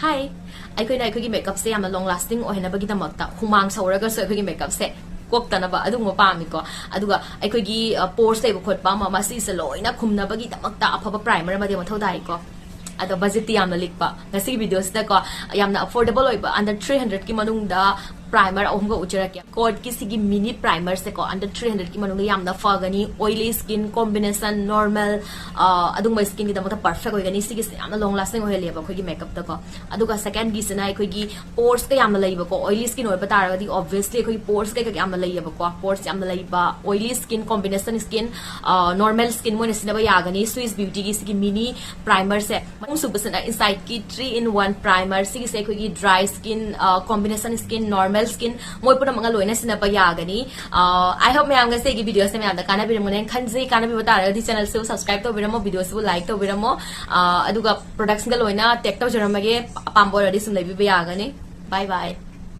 Hi, I makeup se am long lasting or henna bagita makta, humang sauraga so I makeup se. Koktanaba, adungo pamiko, aduga, I could give a poor stable coat bama, masisalo, in a kumna bagita makta, a primer, Madame Todaiko. At the budget yam likpa. The see videos that go yam affordable under 300 kimanunda primer ongo ucharaki. Code kisigi mini primer seko under 300 kimanunga yam the fogani, oily skin combination, normal, adung my skin with the perfect way, and I'm a long lasting oil of a makeup the go. Aduga second gis and I could give pores yamalaibo, oily skin or batara, obviously could pores yamalaibo, pores yamalaiba, oily skin combination skin, normal skin one is never yagani, Swiss beauty kisigi mini primer set. Inside ki 3-in-1 primer sige se ko dry skin combination skin normal skin moi pura mga loina sinapa yagani I hope mayam ga se gi video se mayam da kana biramo nen khanje kana bi bata ra di channel se subscribe to biramo video se like to biramo aduga products ga loina tag to jaramage pambo ra di sun lai bi yagani bye bye